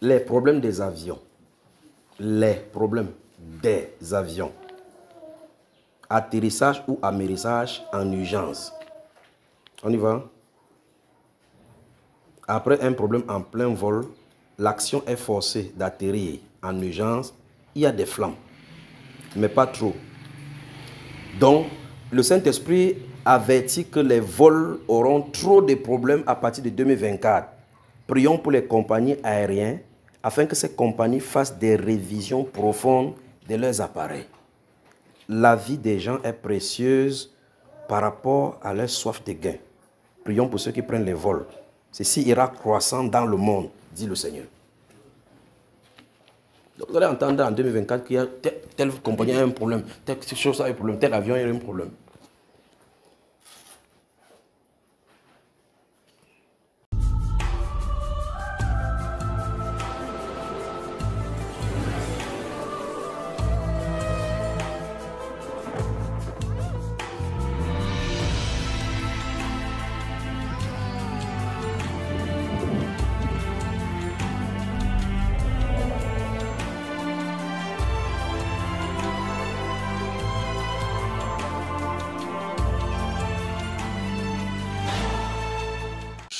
les problèmes des avions. Les problèmes des avions. Atterrissage ou amérissage en urgence. On y va? Après un problème en plein vol, l'action est forcée d'atterrir en urgence. Il y a des flammes, mais pas trop. Donc, le Saint-Esprit avertit que les vols auront trop de problèmes à partir de 2024. Prions pour les compagnies aériennes afin que ces compagnies fassent des révisions profondes de leurs appareils. La vie des gens est précieuse par rapport à leur soif de gain. Prions pour ceux qui prennent les vols. Ceci ira croissant dans le monde, dit le Seigneur. Donc vous allez entendre en 2024 qu'il y a telle compagnie a un problème, telle chose a un problème, tel avion a un problème.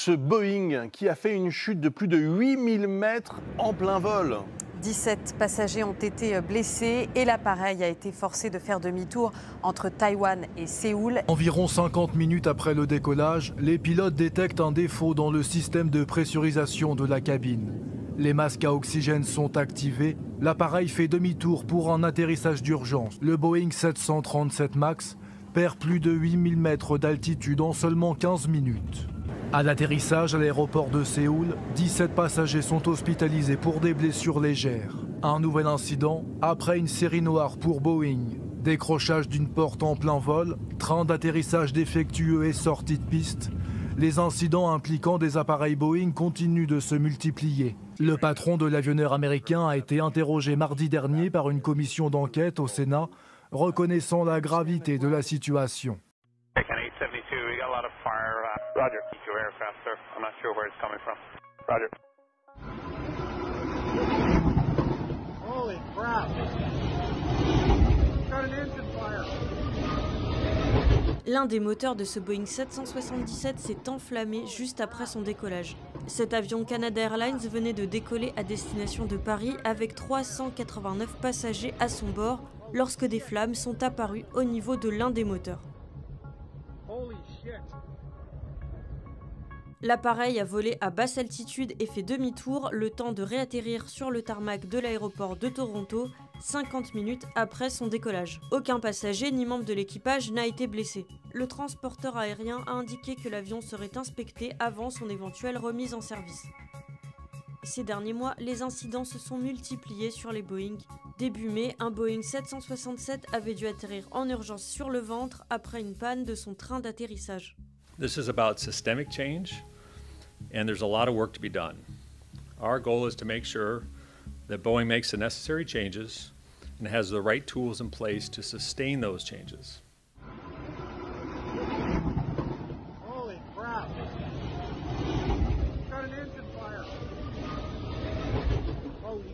Ce Boeing qui a fait une chute de plus de 8000 mètres en plein vol. 17 passagers ont été blessés et l'appareil a été forcé de faire demi-tour entre Taïwan et Séoul. Environ 50 minutes après le décollage, les pilotes détectent un défaut dans le système de pressurisation de la cabine. Les masques à oxygène sont activés, l'appareil fait demi-tour pour un atterrissage d'urgence. Le Boeing 737 MAX perd plus de 8000 mètres d'altitude en seulement 15 minutes. À l'atterrissage à l'aéroport de Séoul, 17 passagers sont hospitalisés pour des blessures légères. Un nouvel incident après une série noire pour Boeing. Décrochage d'une porte en plein vol, train d'atterrissage défectueux et sortie de piste. Les incidents impliquant des appareils Boeing continuent de se multiplier. Le patron de l'avionneur américain a été interrogé mardi dernier par une commission d'enquête au Sénat, reconnaissant la gravité de la situation. Roger. Keep your aircraft, sir. I'm not sure where it's coming from. Roger. Holy crap! Got an engine fire. L'un des moteurs de ce Boeing 777 s'est enflammé juste après son décollage. Cet avion Canada Airlines venait de décoller à destination de Paris avec 389 passagers à son bord lorsque des flammes sont apparues au niveau de l'un des moteurs. Holy shit! L'appareil a volé à basse altitude et fait demi-tour, le temps de réatterrir sur le tarmac de l'aéroport de Toronto, 50 minutes après son décollage. Aucun passager ni membre de l'équipage n'a été blessé. Le transporteur aérien a indiqué que l'avion serait inspecté avant son éventuelle remise en service. Ces derniers mois, les incidents se sont multipliés sur les Boeing. Début mai, un Boeing 767 avait dû atterrir en urgence sur le ventre après une panne de son train d'atterrissage. This is about systemic change, and there's a lot of work to be done. Our goal is to make sure that Boeing makes the necessary changes and has the right tools in place to sustain those changes. Holy crap! Got an engine fire. Holy